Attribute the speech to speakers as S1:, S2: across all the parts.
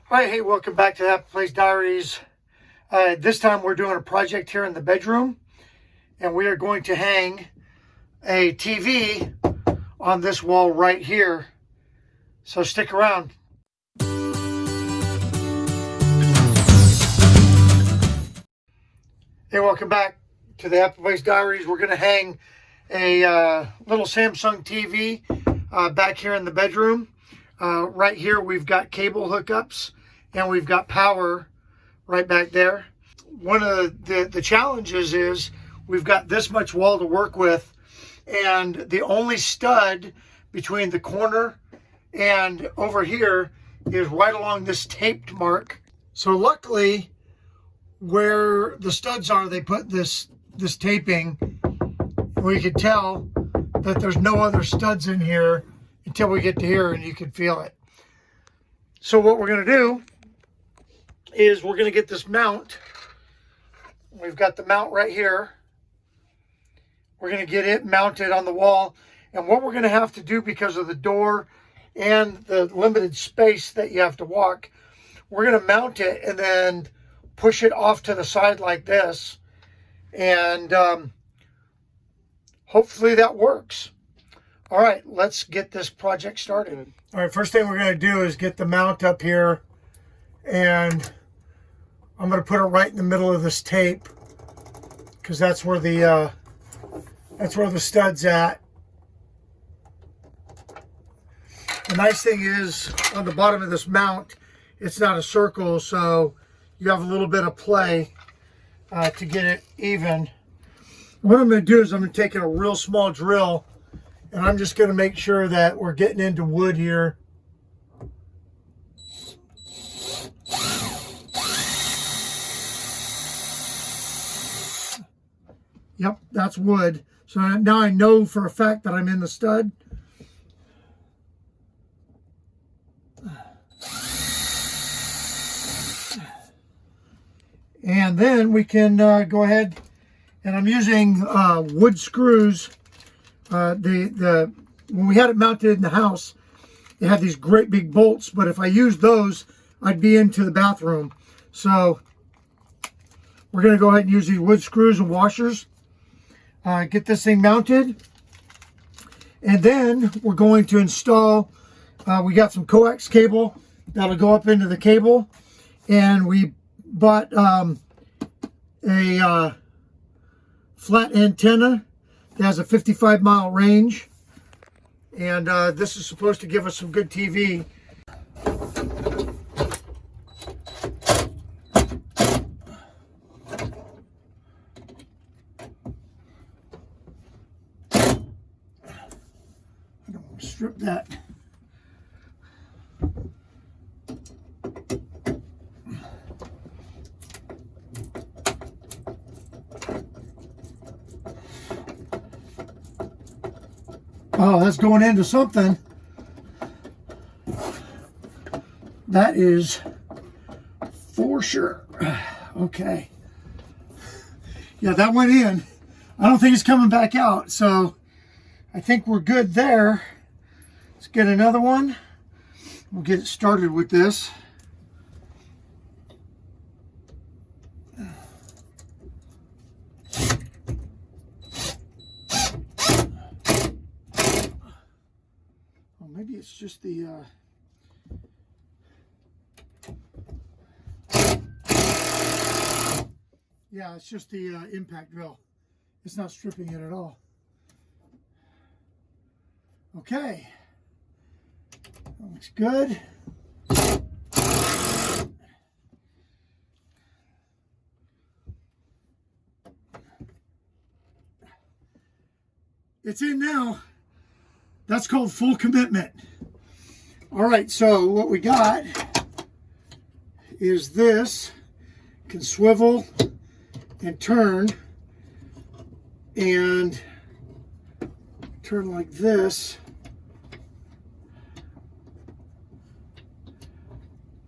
S1: All right, hey, welcome back to Happy Place Diaries. This time we're doing a project here in the bedroom, and we are going to hang a TV on this wall right here. So stick around. Hey, welcome back to the Happy Place Diaries. We're going to hang a little Samsung TV back here in the bedroom. Right here we've got cable hookups and we've got power right back there. One of the challenges is we've got this much wall to work with, and the only stud between the corner and over here is right along this taped mark. So luckily where the studs are, they put this taping. We could tell that there's no other studs in here until we get to here, and you can feel it. So what we're going to do is we're going to get this mount. We've got the mount right here. We're going to get it mounted on the wall. And what we're going to have to do, because of the door and the limited space that you have to walk, we're going to mount it and then push it off to the side like this. And hopefully that works. All right, let's get this project started. All right, first thing we're going to do is get the mount up here, and I'm going to put it right in the middle of this tape because that's where the stud's at. The nice thing is on the bottom of this mount, it's not a circle, so you have a little bit of play to get it even. What I'm going to do is I'm going to take a real small drill, and I'm just going to make sure that we're getting into wood here. Yep, that's wood. So now I know for a fact that I'm in the stud. And then we can go ahead, and I'm using wood screws. When we had it mounted in the house, it had these great big bolts, but if I used those, I'd be into the bathroom. So we're going to go ahead and use these wood screws and washers. Get this thing mounted, and then we're going to install, we got some coax cable that'll go up into the cable, and we bought a flat antenna that has a 55-mile range, and this is supposed to give us some good TV. I don't want to strip that. Oh, that's going into something. That is for sure. Okay. Yeah, that went in. I don't think it's coming back out, so I think we're good there. Let's get another one. We'll get it started with this. Maybe it's just the yeah, it's just the impact drill. It's not stripping it at all. Okay, that looks good. It's in now. That's called full commitment. All right, so what we got is this can swivel and turn like this.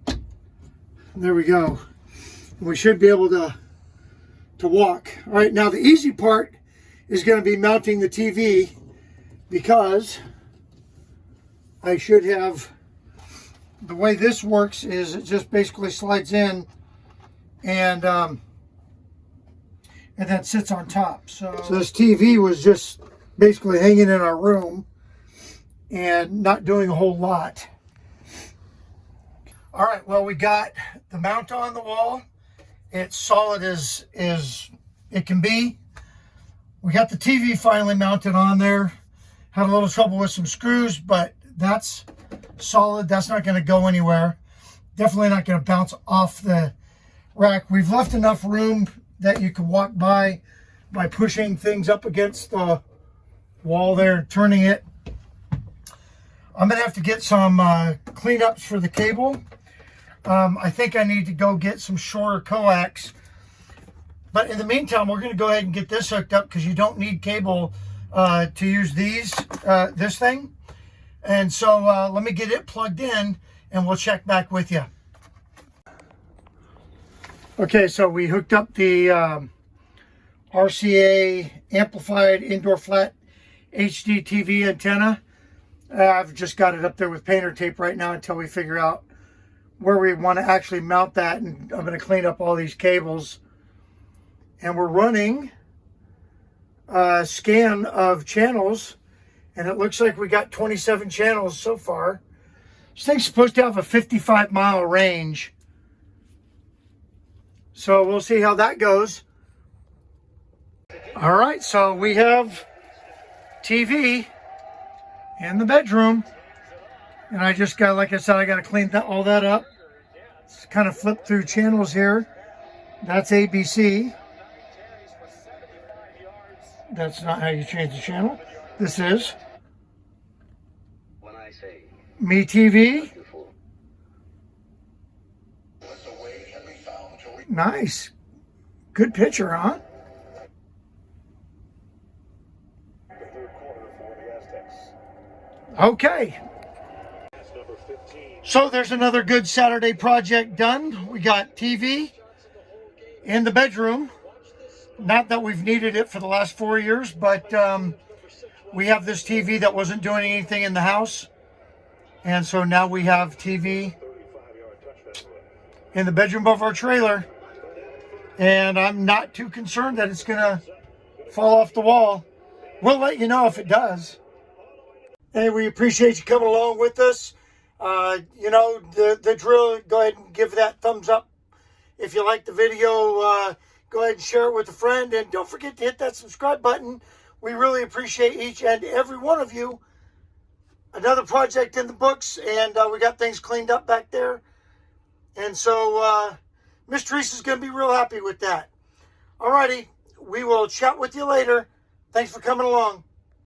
S1: And there we go. And we should be able to walk. All right, now the easy part is going to be mounting the TV, because I should have the way this works is it just basically slides in and then sits on top. So this TV was just basically hanging in our room and not doing a whole lot. All right, well, we got the mount on the wall. It's solid as it can be. We got the TV finally mounted on there. Had a little trouble with some screws, but that's solid. That's not going to go anywhere. Definitely not going to bounce off the rack. We've left enough room that you can walk by pushing things up against the wall there and turning it. I'm going to have to get some cleanups for the cable. I think I need to go get some shorter coax. But in the meantime, we're going to go ahead and get this hooked up because you don't need cable to use this thing. And so let me get it plugged in and we'll check back with you. Okay, so we hooked up the RCA amplified indoor flat HD TV antenna. I've just got it up there with painter tape right now until we figure out where we want to actually mount that, and I'm going to clean up all these cables. And we're running a scan of channels, and it looks like we got 27 channels so far. This thing's supposed to have a 55-mile range, so we'll see how that goes. All right, so we have TV in the bedroom, and I just got, like I said, I got to clean all that up. Just kind of flip through channels here. That's ABC. That's not how you change the channel. This is Me TV. Nice. Good picture, huh? Okay. So there's another good Saturday project done. We got TV in the bedroom. Not that we've needed it for the last 4 years, but we have this TV that wasn't doing anything in the house. And so now we have TV in the bedroom of our trailer. And I'm not too concerned that it's going to fall off the wall. We'll let you know if it does. Hey, we appreciate you coming along with us. You know, the drill, go ahead and give that thumbs up. If you like the video, go ahead and share it with a friend. And don't forget to hit that subscribe button. We really appreciate each and every one of you. Another project in the books, and we got things cleaned up back there. And so Miss Teresa's going to be real happy with that. Alrighty, we will chat with you later. Thanks for coming along.